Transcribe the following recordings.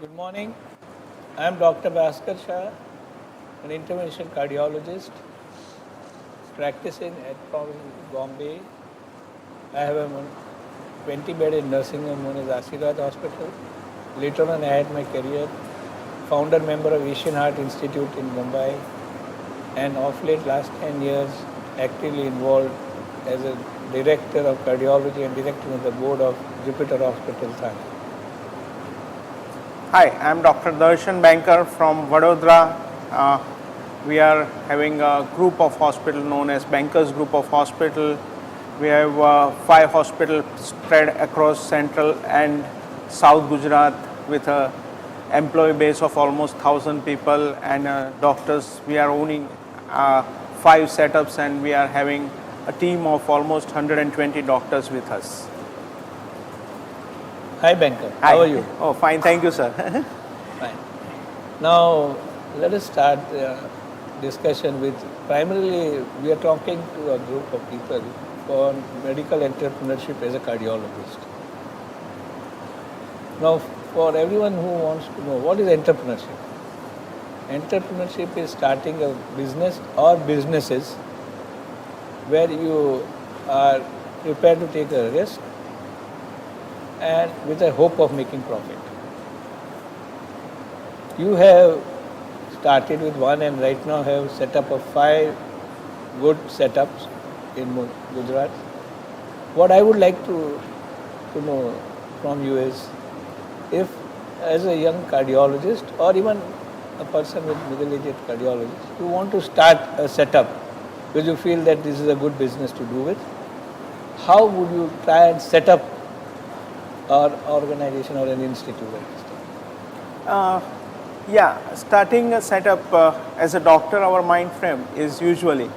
Good morning. I am Dr. Bhaskar Shah, an intervention cardiologist practicing at Bombay. I have a 20-bedded nursing home known as Asirad Hospital. Later on, I had my career, founder member of Asian Heart Institute in Mumbai, and of late last 10 years actively involved as a director of cardiology and director of the board of Jupiter Hospital, Thane. Hi, I am Dr. Darshan banker from Vadodara. We are having a group of hospital known as Bankers Group of Hospital. We have 5 hospitals spread across central and south Gujarat with a employee base of almost 1,000 people and doctors. We are owning 5 setups and we are having a team of almost 120 doctors with us. Hi, banker. Hi. How are you? Oh, fine. Thank you, sir. Fine. Now, let us start the discussion with, primarily we are talking to a group of people on medical entrepreneurship as a cardiologist. Now, for everyone who wants to know, what is entrepreneurship? Entrepreneurship is starting a business or businesses where you are prepared to take a risk and with a hope of making profit. You have started with one and right now have set up of 5 good setups in Gujarat. What I would like to know from you is, if as a young cardiologist or even a person with middle-aged cardiologist, you want to start a setup because you feel that this is a good business to do with, how would you try and set up our organization or an institute like this? Starting a setup as a doctor, our mind frame is usually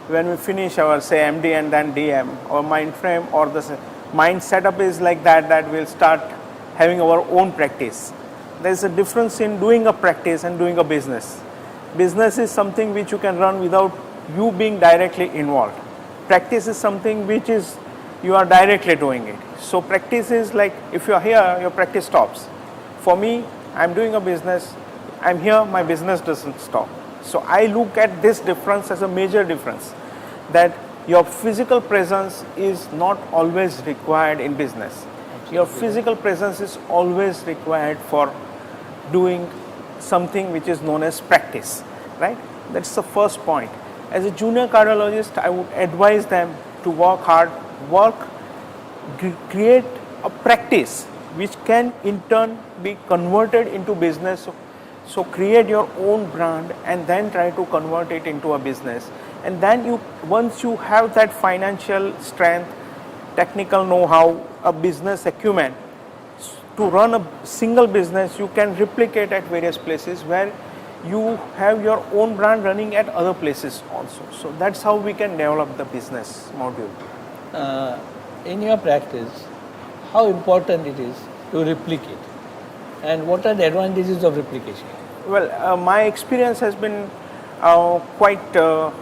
when we finish our say MD and then DM, our mind frame or the mind setup is like that we'll start having our own practice. There's a difference in doing a practice and doing a business. Business is something which you can run without you being directly involved. Practice is something which is you are directly doing it. So practice is like if you are here, your practice stops. For me, I'm doing a business, I'm here, my business doesn't stop. So I look at this difference as a major difference, that your physical presence is not always required in business. Your physical presence is always required for doing something which is known as practice, right? That's the first point. As a junior cardiologist, I would advise them to work hard, create a practice which can in turn be converted into business. So create your own brand and then try to convert it into a business. And then once you have that financial strength, technical know-how, a business acumen, to run a single business, you can replicate at various places where you have your own brand running at other places also. So that's how we can develop the business module. In your practice, how important it is to replicate, and what are the advantages of replication? Well, my experience has been quite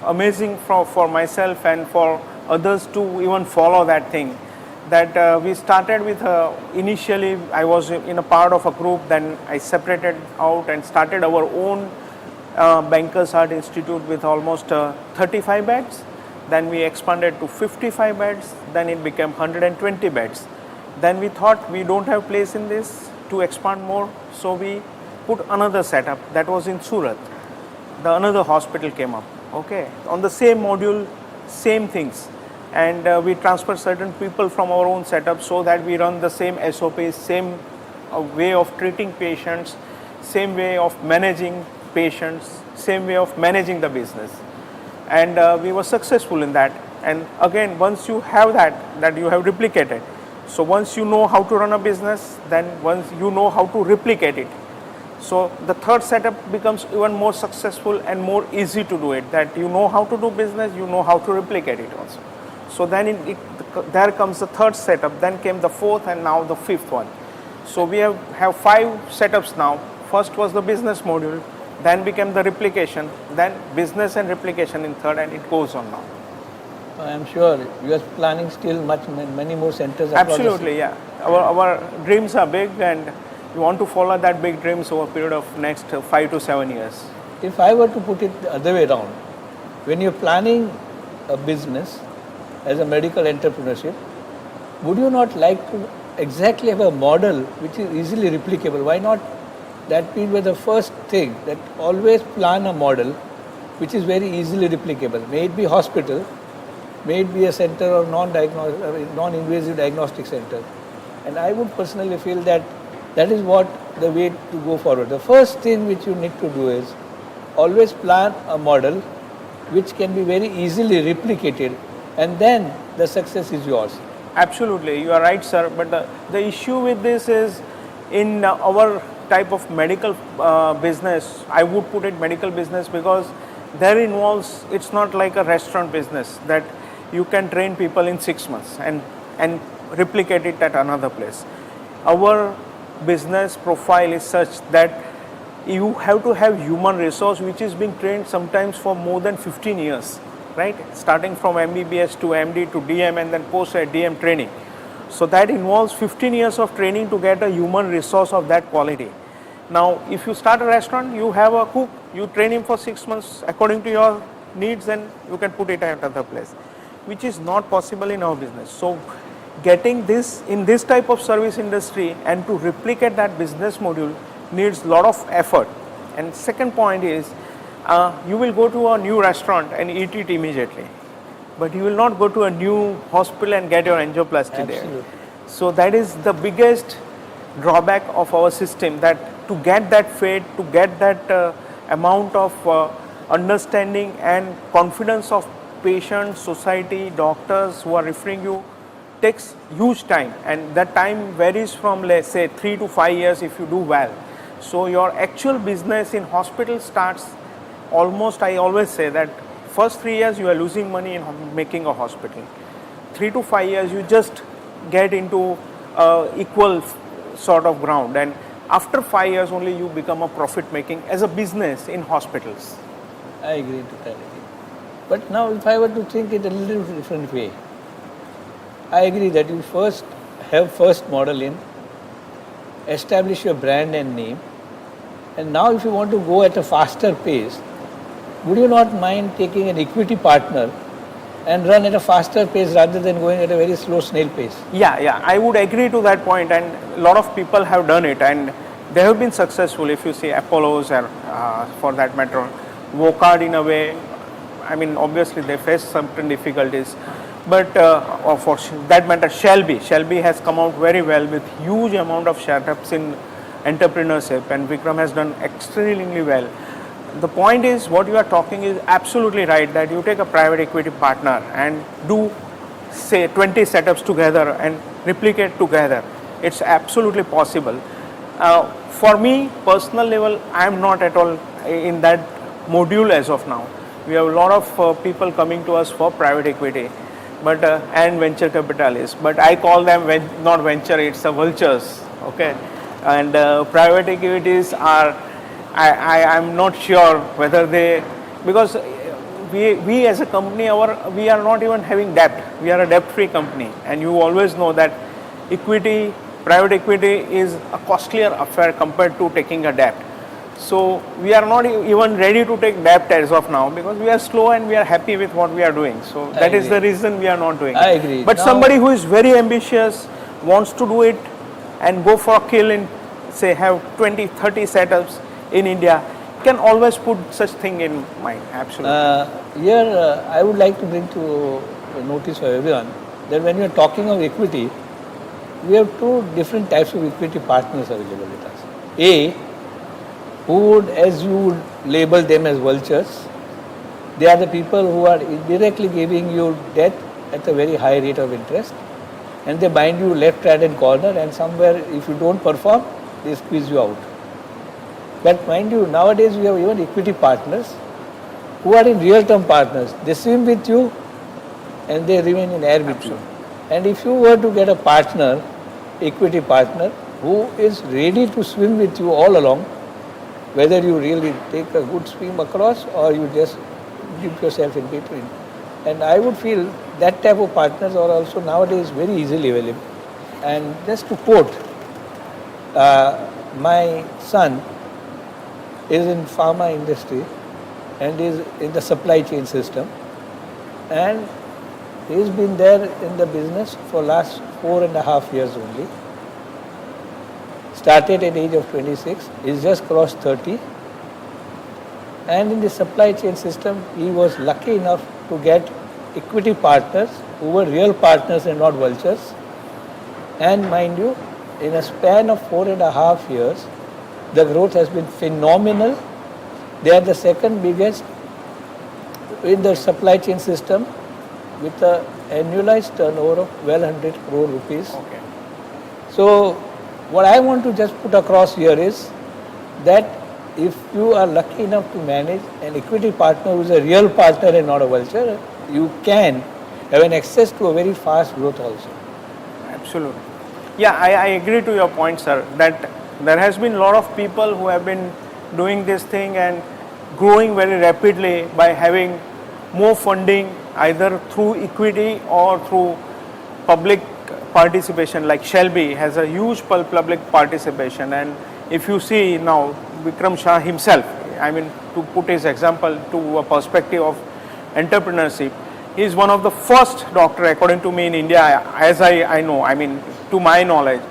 amazing for myself and for others to even follow that thing. That we started with, initially I was in a part of a group, then I separated out and started our own Bankers Heart Institute with almost 35 beds. Then we expanded to 55 beds, then it became 120 beds. Then we thought we don't have place in this to expand more, so we put another setup that was in Surat. Another hospital came up, okay, on the same module, same things. And we transfer certain people from our own setup so that we run the same SOPs, same way of treating patients, same way of managing patients, same way of managing the business. And we were successful in that. And again, once you have that you have replicated. So once you know how to run a business, then once you know how to replicate it. So the third setup becomes even more successful and more easy to do it, that you know how to do business, you know how to replicate it also. So then there comes the third setup, then came the fourth and now the fifth one. So we have 5 setups now. First was the business module, then became the replication, then business and replication in third, and it goes on now. I am sure you are planning still many more centers. Absolutely, yeah. Our dreams are big, and you want to follow that big dreams over a period of next 5 to 7 years? If I were to put it the other way around, when you're planning a business as a medical entrepreneurship, would you not like to exactly have a model which is easily replicable? Why not that be the first thing, that always plan a model which is very easily replicable? May it be hospital, may it be a center or non-invasive diagnostic center. And I would personally feel that that is what the way to go forward. The first thing which you need to do is always plan a model which can be very easily replicated, and then the success is yours. Absolutely, you are right, sir. But the issue with this is, in our type of medical business, I would put it medical business, because there involves, it's not like a restaurant business that you can train people in 6 months and replicate it at another place. Our business profile is such that you have to have human resource which is being trained sometimes for more than 15 years, right? Starting from MBBS to MD to DM and then post DM training. So that involves 15 years of training to get a human resource of that quality. Now, if you start a restaurant, you have a cook, you train him for 6 months according to your needs, and you can put it at another place, which is not possible in our business. So getting this in this type of service industry and to replicate that business module needs a lot of effort. And second point is, you will go to a new restaurant and eat it immediately, but you will not go to a new hospital and get your angioplasty there. So that is the biggest drawback of our system, that to get that faith, to get that amount of understanding and confidence of patients, society, doctors who are referring you, takes huge time, and that time varies from, let's say, 3 to 5 years if you do well. So your actual business in hospital starts almost, I always say that first 3 years you are losing money in making a hospital. 3 to 5 years you just get into equal sort of ground, and after 5 years only you become a profit making as a business in hospitals. I agree totally. But now if I were to think it a little different way, I agree that you first have first model in, establish your brand and name, and now if you want to go at a faster pace, would you not mind taking an equity partner and run at a faster pace rather than going at a very slow snail pace? Yeah, I would agree to that point, and a lot of people have done it and they have been successful. If you see Apollos, or for that matter Vocard, in a way, I mean obviously they face certain difficulties, but for that matter Shelby has come out very well with huge amount of startups in entrepreneurship, and Vikram has done extremely well. The point is, what you are talking is absolutely right, that you take a private equity partner and do say 20 setups together and replicate together. It's absolutely possible. For me, personal level, I am not at all in that module as of now. We have a lot of people coming to us for private equity, but and venture capitalists, but I call them not venture, it's a vultures, okay? And private equities are, I am not sure whether they, because we as a company, we are not even having debt. We are a debt-free company, and you always know that equity, private equity is a costlier affair compared to taking a debt. So we are not even ready to take debt as of now, because we are slow and we are happy with what we are doing. So that is the reason we are not doing it. I agree. But now, somebody who is very ambitious, wants to do it and go for a kill in, say, have 20, 30 setups in India, can always put such thing in mind. Absolutely. Here I would like to bring to notice for everyone that when we are talking of equity, we have two different types of equity partners available with us. A, who would, as you would label them as vultures, they are the people who are indirectly giving you debt at a very high rate of interest, and they bind you left, right and corner, and somewhere if you don't perform, they squeeze you out. But mind you, nowadays we have even equity partners who are in real term partners. They swim with you and they remain in air with you. And if you were to get a partner, equity partner, who is ready to swim with you all along, whether you really take a good swim across or you just dip yourself in between. And I would feel that type of partners are also nowadays very easily available. And just to quote, my son is in pharma industry and is in the supply chain system, and he's been there in the business for last 4.5 years only. Started at age of 26, he's just crossed 30, and in the supply chain system he was lucky enough to get equity partners who were real partners and not vultures. And mind you, in a span of 4.5 years, the growth has been phenomenal. They are the second biggest in the supply chain system with an annualized turnover of 1,200 crore rupees. Okay. So what I want to just put across here is that if you are lucky enough to manage an equity partner who is a real partner and not a vulture, you can have an access to a very fast growth also. Absolutely. Yeah, I agree to your point, sir, that there has been a lot of people who have been doing this thing and growing very rapidly by having more funding either through equity or through public participation. Like Shelby has a huge public participation, and if you see now Vikram Shah himself, I mean, to put his example to a perspective of entrepreneurship, he is one of the first doctor, according to me, in India, as I know, I mean, to my knowledge,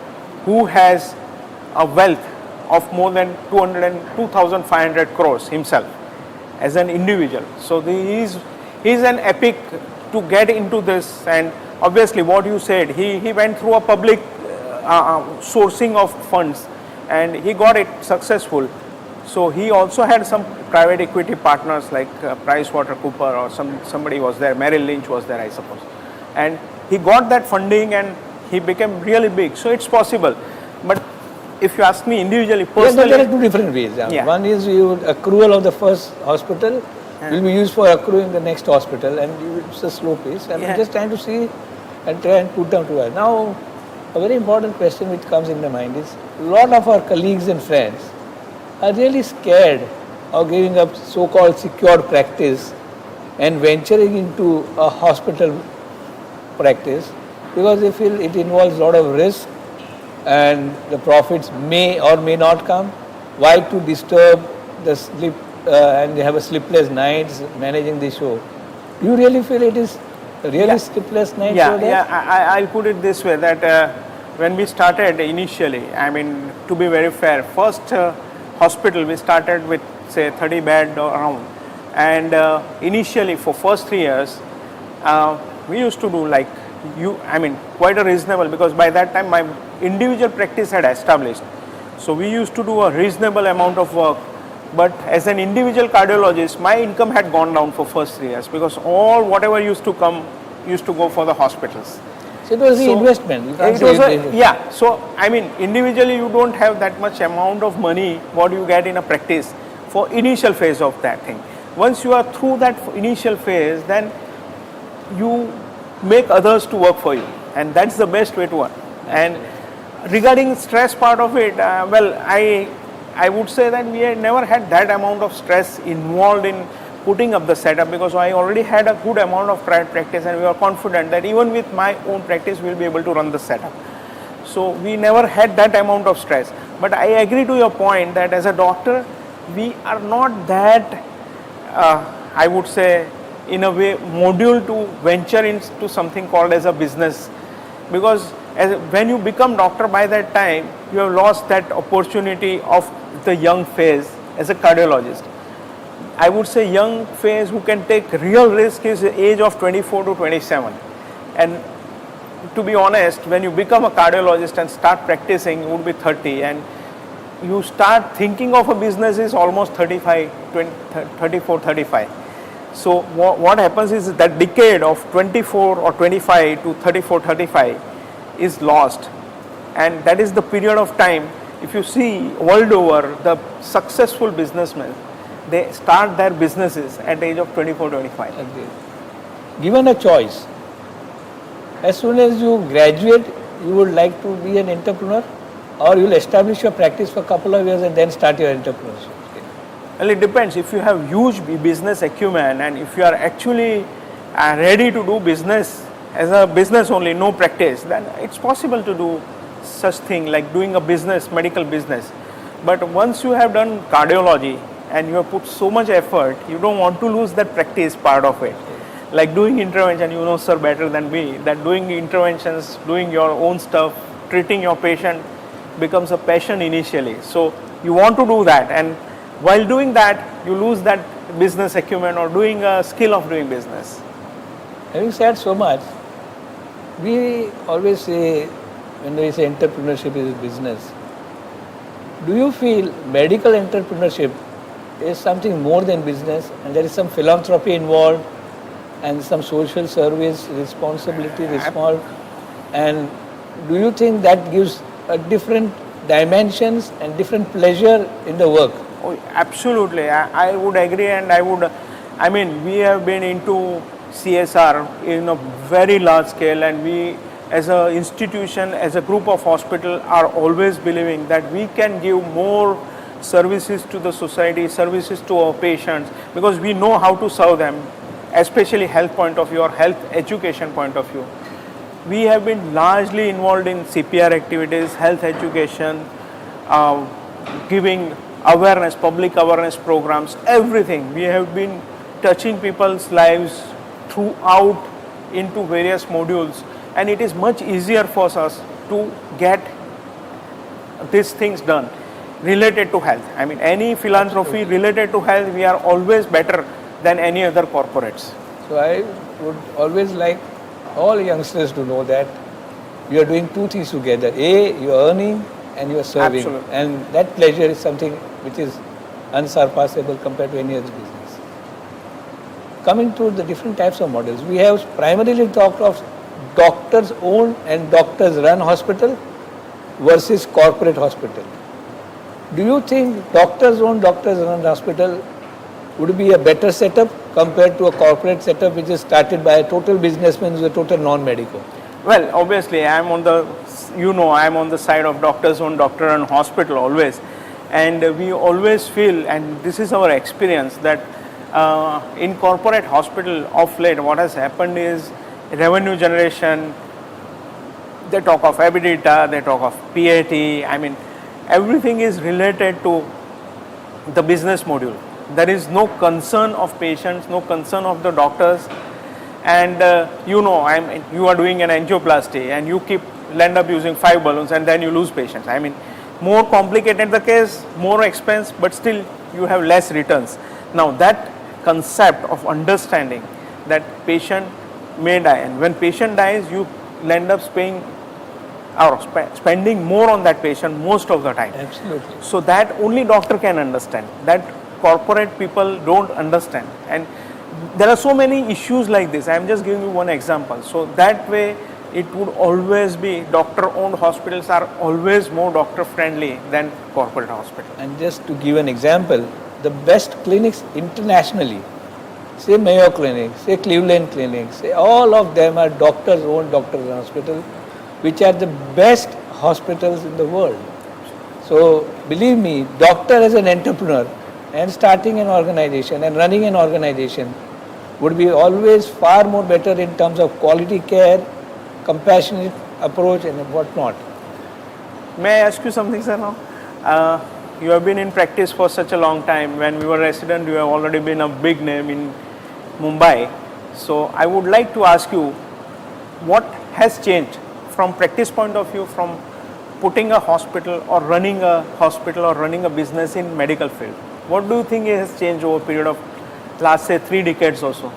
who has a wealth of more than 2,500 crores himself as an individual. So he is an epic to get into this, and obviously what you said, he went through a public sourcing of funds and he got it successful. So he also had some private equity partners like PricewaterhouseCoopers or somebody was there, Merrill Lynch was there, I suppose. And he got that funding and he became really big. So it's possible. But if you ask me individually, personally... Yeah, there are two different ways. Yeah. One is accrual of the first hospital will be used for accruing the next hospital, and it's a slow pace. And I'm just trying to see and try and put them together. Now, a very important question which comes in my mind is, a lot of our colleagues and friends are really scared of giving up so-called secured practice and venturing into a hospital practice because they feel it involves a lot of risk and the profits may or may not come. Why to disturb the sleep and they have a sleepless nights managing the show? Do you really feel it is really sleepless nights? I'll put it this way, that when we started initially, I mean, to be very fair, first hospital we started with say 30 bed around, and initially for first 3 years we used to do like quite a reasonable, because by that time my individual practice had established, so we used to do a reasonable amount of work. But as an individual cardiologist, my income had gone down for first 3 years because all whatever used to come used to go for the hospitals. So it was the investment. You can't say so I mean, individually you don't have that much amount of money what you get in a practice for initial phase of that thing. Once you are through that initial phase, then you make others to work for you, and that's the best way to work. And regarding stress part of it, well, I would say that we had never had that amount of stress involved in putting up the setup, because I already had a good amount of private practice and we were confident that even with my own practice we'll be able to run the setup. So we never had that amount of stress. But I agree to your point that as a doctor we are not that I would say in a way module to venture into something called as a business, because when you become doctor, by that time you have lost that opportunity of the young phase as a cardiologist. I would say young phase who can take real risk is the age of 24 to 27, and to be honest, when you become a cardiologist and start practicing, you would be 30, and you start thinking of a business is almost 34, 35. So what happens is that decade of 24 or 25 to 34, 35 is lost, and that is the period of time. If you see world over, the successful businessmen, they start their businesses at the age of 24, 25. Agreed. Given a choice, as soon as you graduate, you would like to be an entrepreneur, or you will establish your practice for a couple of years and then start your entrepreneurship? Well, it depends. If you have huge business acumen and if you are actually ready to do business as a business only, no practice, then it's possible to do such thing like doing a business, medical business. But once you have done cardiology and you have put so much effort, you don't want to lose that practice part of it. Like doing intervention, you know sir better than me, that doing interventions, doing your own stuff, treating your patient becomes a passion initially. So you want to do that, and while doing that, you lose that business acumen or doing a skill of doing business. Having said so much, we always say, when we say entrepreneurship is business, do you feel medical entrepreneurship is something more than business, and there is some philanthropy involved and some social service responsibility involved? And do you think that gives a different dimensions and different pleasure in the work? Oh, absolutely, I would agree, and I mean, we have been into CSR in a very large scale, and we as an institution, as a group of hospital, are always believing that we can give more services to the society, services to our patients, because we know how to serve them, especially health point of view or health education point of view. We have been largely involved in CPR activities, health education, giving awareness, public awareness programs, everything. We have been touching people's lives throughout into various modules, and it is much easier for us to get these things done related to health. I mean, any philanthropy related to health, we are always better than any other corporates. So I would always like all youngsters to know that you are doing two things together. A, you are earning and you are serving. Absolutely. And that pleasure is something which is unsurpassable compared to any other business. Coming to the different types of models, we have primarily talked of doctors own and doctors run hospital versus corporate hospital. Do you think doctors own, doctors run hospital would be a better setup compared to a corporate setup which is started by a total businessman who is a total non-medical? Well, obviously, I am on the side of doctors own, doctor run hospital always, and we always feel, and this is our experience, that in corporate hospital of late, what has happened is revenue generation. They talk of EBITDA, they talk of PAT. I mean, everything is related to the business module. There is no concern of patients, no concern of the doctors, and you are doing an angioplasty and you end up using 5 balloons and then you lose patients. I mean, more complicated the case, more expense, but still you have less returns. Now that concept of understanding that patient may die, and when patient dies, you end up spending more on that patient most of the time. Absolutely. So that only doctor can understand. That corporate people don't understand, and there are so many issues like this. I am just giving you one example. So that way, it would always be doctor-owned hospitals are always more doctor-friendly than corporate hospitals. And just to give an example, the best clinics internationally, say Mayo Clinic, say Cleveland Clinic, say all of them are doctors-owned, doctor-run hospitals, which are the best hospitals in the world. So believe me, doctor as an entrepreneur and starting an organization and running an organization would be always far more better in terms of quality care, compassionate approach and whatnot. May I ask you something, sir, now? You have been in practice for such a long time. When we were resident, you have already been a big name in Mumbai. So I would like to ask you, what has changed from practice point of view, from putting a hospital or running a business in medical field? What do you think has changed over a period of last, say, 3 decades or so?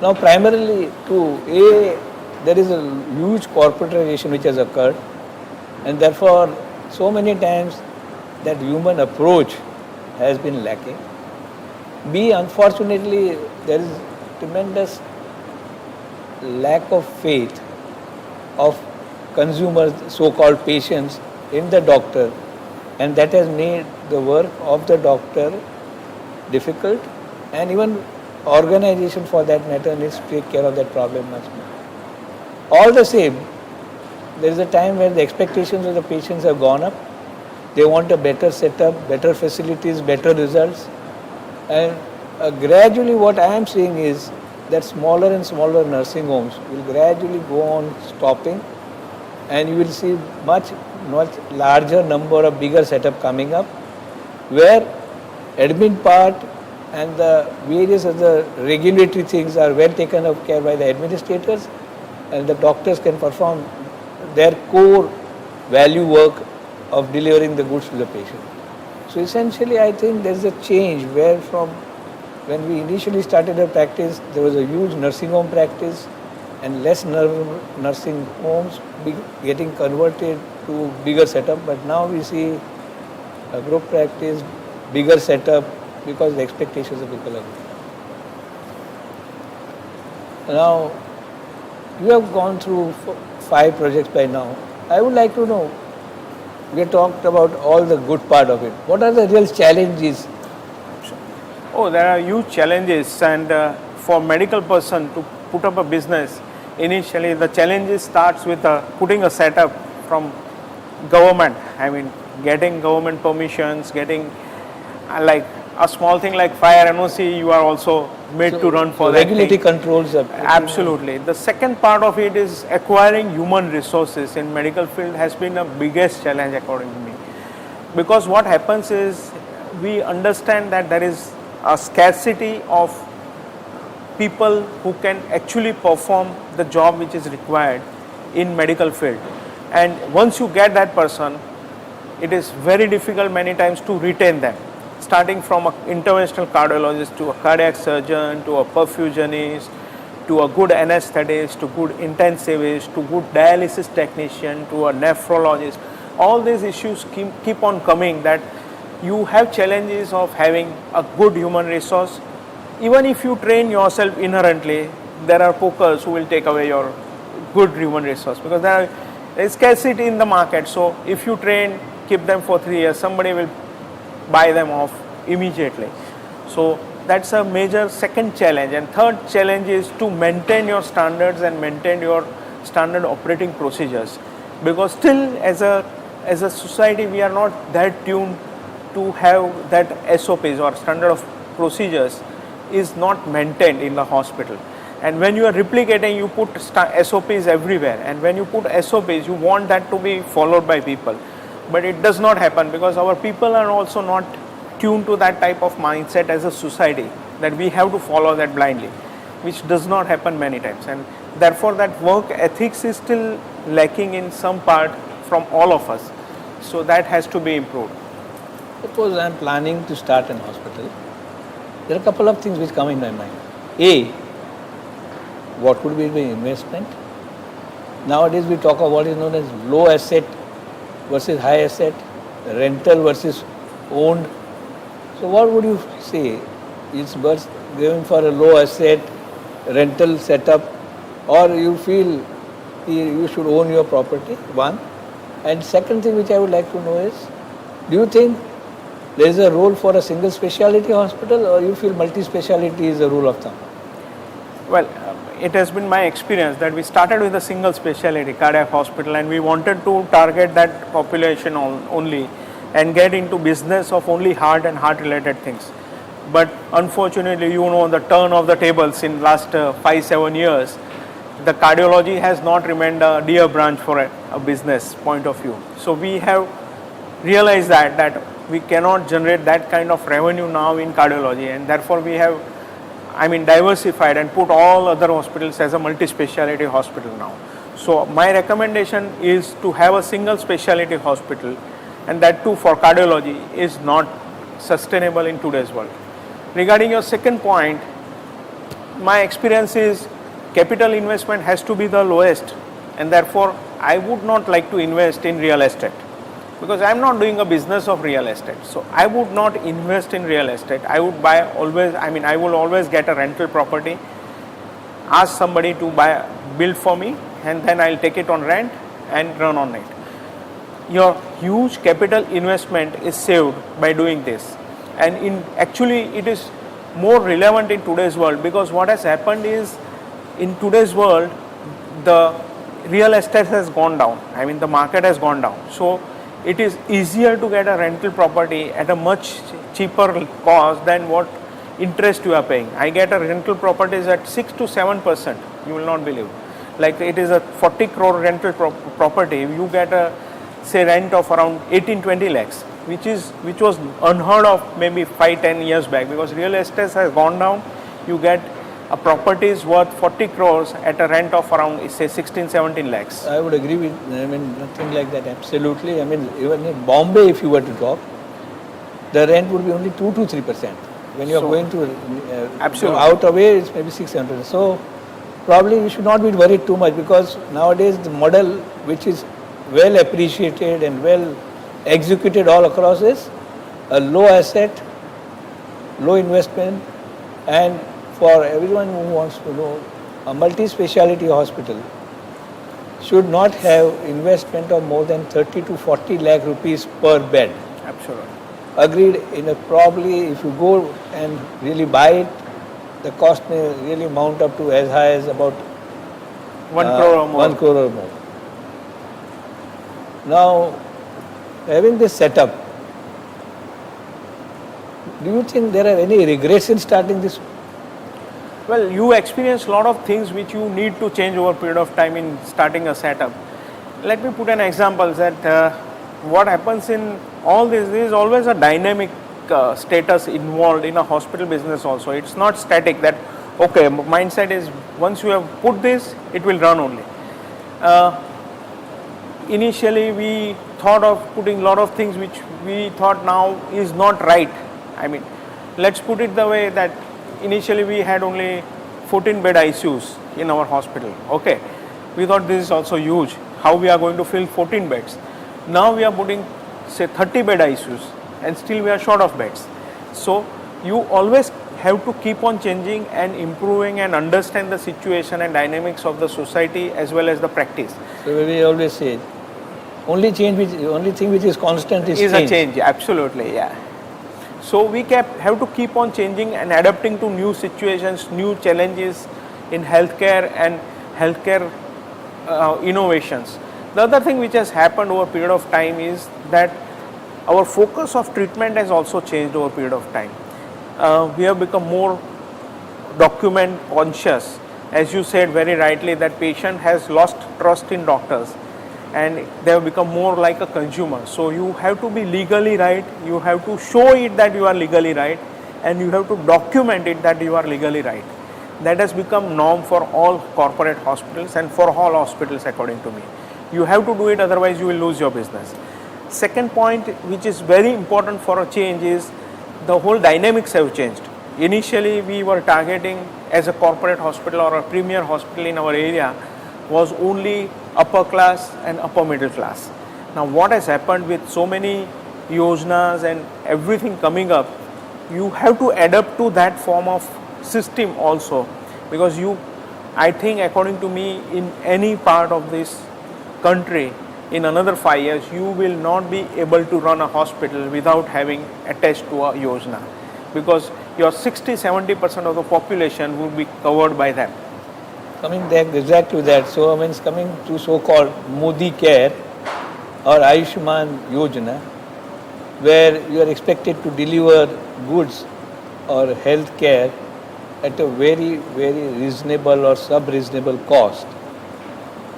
Now primarily there is a huge corporatization which has occurred, and therefore so many times that human approach has been lacking. B, unfortunately, there is tremendous lack of faith of consumers, so-called patients, in the doctor, and that has made the work of the doctor difficult, and even organization for that matter needs to take care of that problem much more. All the same, there is a time where the expectations of the patients have gone up. They want a better setup, better facilities, better results, and gradually what I am seeing is that smaller and smaller nursing homes will gradually go on stopping, and you will see much larger number of bigger setup coming up, where admin part and the various other regulatory things are well taken of care by the administrators, and the doctors can perform their core value work of delivering the goods to the patient. So essentially I think there is a change where from when we initially started our practice, there was a huge nursing home practice and less nursing homes getting converted to bigger setup, but now we see a group practice, bigger setup, because the expectations of people are good. Now, you have gone through 5 projects by now. I would like to know, we have talked about all the good part of it. What are the real challenges? Oh, there are huge challenges, and for medical person to put up a business, initially the challenges starts with putting a setup from government. I mean, getting government permissions, getting like a small thing like fire NOC, you are also made to run for that regulatory thing. controls. Absolutely. The second part of it is acquiring human resources in medical field has been the biggest challenge according to me, because what happens is we understand that there is a scarcity of people who can actually perform the job which is required in medical field, and once you get that person, it is very difficult many times to retain them, starting from an interventional cardiologist to a cardiac surgeon to a perfusionist to a good anesthetist to good intensivist to good dialysis technician to a nephrologist. All these issues keep on coming, that you have challenges of having a good human resource. Even if you train yourself inherently, there are pokers who will take away your good human resource, because there is scarcity in the market. So if you train, keep them for 3 years, somebody will buy them off immediately. So that's a major second challenge. And third challenge is to maintain your standards and maintain your standard operating procedures, because still as a society we are not that tuned to have that SOPs or standard of procedures is not maintained in the hospital. And when you are replicating, you put SOPs everywhere, and when you put SOPs, you want that to be followed by people, but it does not happen because our people are also not tuned to that type of mindset as a society, that we have to follow that blindly, which does not happen many times, and therefore that work ethics is still lacking in some part from all of us. So that has to be improved. Suppose I am planning to start an hospital. There are a couple of things which come in my mind. A, what would be the investment? Nowadays we talk of what is known as low asset versus high asset, rental versus owned. So what would you say? Is worth going for a low asset rental setup, or you feel you should own your property? One. And second thing which I would like to know is, do you think there is a role for a single specialty hospital, or you feel multi-speciality is a rule of thumb? Well, it has been my experience that we started with a single specialty cardiac hospital, and we wanted to target that population only and get into business of only heart and heart related things. But unfortunately, the turn of the tables in last 5-7 years, the cardiology has not remained a dear branch for a business point of view. So we have realized that we cannot generate that kind of revenue now in cardiology, and therefore we have diversified and put all other hospitals as a multi-speciality hospital now. So my recommendation is to have a single specialty hospital, and that too for cardiology is not sustainable in today's world. Regarding your second point, my experience is capital investment has to be the lowest, and therefore I would not like to invest in real estate, because I am not doing a business of real estate. So I would not invest in real estate. I would I will always get a rental property, ask somebody to build for me, and then I'll take it on rent and run on it. Your huge capital investment is saved by doing this, and actually it is more relevant in today's world, because what has happened is in today's world the real estate has gone down. The market has gone down. So it is easier to get a rental property at a much cheaper cost than what interest you are paying. I get a rental properties at 6 to 7%. You will not believe. Like it is a 40 crore rental property. You get a rent of around 18-20 lakhs. which was unheard of maybe 5-10 years back, because real estate has gone down. You get a property is worth 40 crores at a rent of around say 16-17 lakhs. I would agree with, nothing like that, absolutely. Even in Bombay, if you were to talk, the rent would be only 2 to 3%. When you are going to absolutely. Out away, it's maybe 600. So probably we should not be worried too much, because nowadays the model which is well appreciated and well executed all across is a low asset, low investment, and for everyone who wants to know, a multi-speciality hospital should not have investment of more than 30 to 40 lakh rupees per bed. Absolutely. Agreed. Probably if you go and really buy it, the cost may really mount up to as high as about 1 crore or more. 1 crore or more. Now, having this setup, do you think there are any regrets in starting this? Well, you experience a lot of things which you need to change over a period of time in starting a setup. Let me put an example that what happens in all this is always a dynamic status involved in a hospital business also. It's not static that, okay, mindset is once you have put this, it will run only. Initially, we thought of putting a lot of things which we thought now is not right. Let's put it the way that initially we had only 14 bed ICUs in our hospital. Okay, we thought this is also huge. How we are going to fill 14 beds? Now we are putting say 30 bed ICUs and still we are short of beds. So you always have to keep on changing and improving and understand the situation and dynamics of the society as well as the practice. So we always say, only thing which is constant is change. A change, absolutely, yeah. So we have to keep on changing and adapting to new situations, new challenges in healthcare and healthcare innovations. The other thing which has happened over a period of time is that our focus of treatment has also changed over a period of time. We have become more document conscious. As you said very rightly, that patient has lost trust in doctors and they have become more like a consumer. So you have to be legally right, you have to show it that you are legally right, and you have to document it that you are legally right. That has become norm for all corporate hospitals and for all hospitals according to me. You have to do it, otherwise you will lose your business. Second point which is very important for a change is the whole dynamics have changed. Initially we were targeting as a corporate hospital or a premier hospital in our area was only upper class and upper middle class. Now what has happened with so many yojanas and everything coming up, you have to adapt to that form of system also, because I think according to me, in any part of this country in another 5 years you will not be able to run a hospital without having attached to a yojana, because your 60-70% of the population will be covered by them. Coming back exactly to that, so it's coming to so-called Modi Care or Ayushman Yojana, where you are expected to deliver goods or health care at a very, very reasonable or sub-reasonable cost.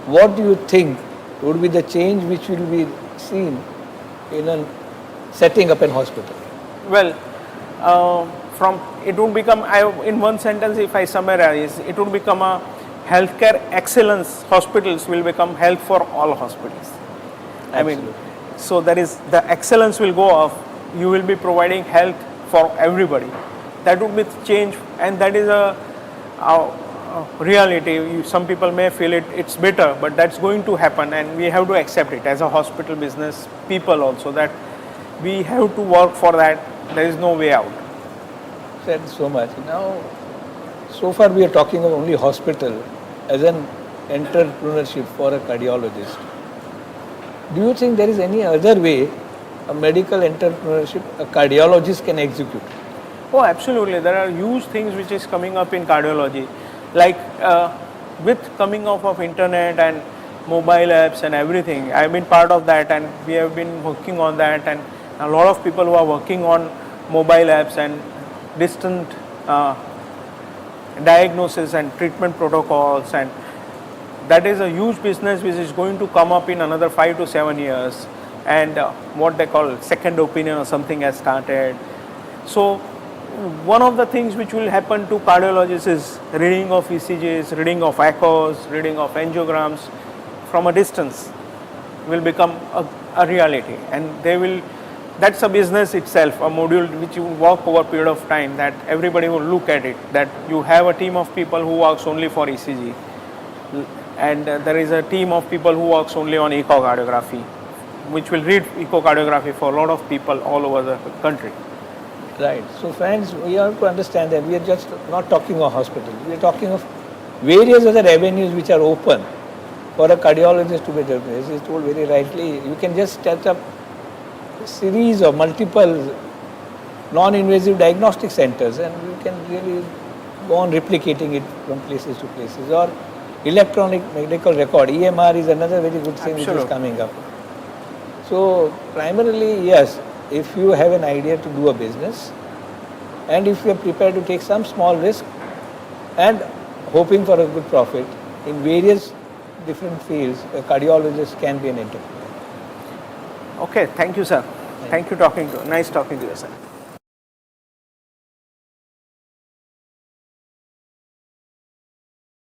What do you think would be the change which will be seen in setting up an hospital? Well, it would become, in one sentence if I summarize, it would become a healthcare excellence. Hospitals will become health for all hospitals. Absolutely. So that is, the excellence will go off. You will be providing health for everybody. That would be change, and that is a reality. Some people may feel it's bitter, but that's going to happen, and we have to accept it as a hospital business people also, that we have to work for that. There is no way out. Said so much. Now, so far we are talking of only hospital as an entrepreneurship for a cardiologist. Do you think there is any other way a medical entrepreneurship a cardiologist can execute? Oh, absolutely. There are huge things which is coming up in cardiology. Like with coming off of internet and mobile apps and everything, I've been part of that, and we have been working on that, and a lot of people who are working on mobile apps and distant diagnosis and treatment protocols, and that is a huge business which is going to come up in another 5 to 7 years. and what they call second opinion or something has started. So one of the things which will happen to cardiologists is reading of ECGs, reading of echoes, reading of angiograms from a distance will become a reality, and they will, that's a business itself, a module which you work over a period of time, that everybody will look at it, that you have a team of people who works only for ECG, and there is a team of people who works only on echocardiography, which will read echocardiography for a lot of people all over the country. Right. So friends, we have to understand that we are just not talking of hospitals. We are talking of various other avenues which are open for a cardiologist to be done. As he told very rightly, you can just set up a series of multiple non-invasive diagnostic centers, and you can really go on replicating it from places to places. Or electronic medical record, EMR is another very good thing which is coming up. So primarily, yes, if you have an idea to do a business, and if you are prepared to take some small risk and hoping for a good profit in various different fields, a cardiologist can be an entrepreneur. Okay, thank you, sir. Thank you. Nice talking to you, sir.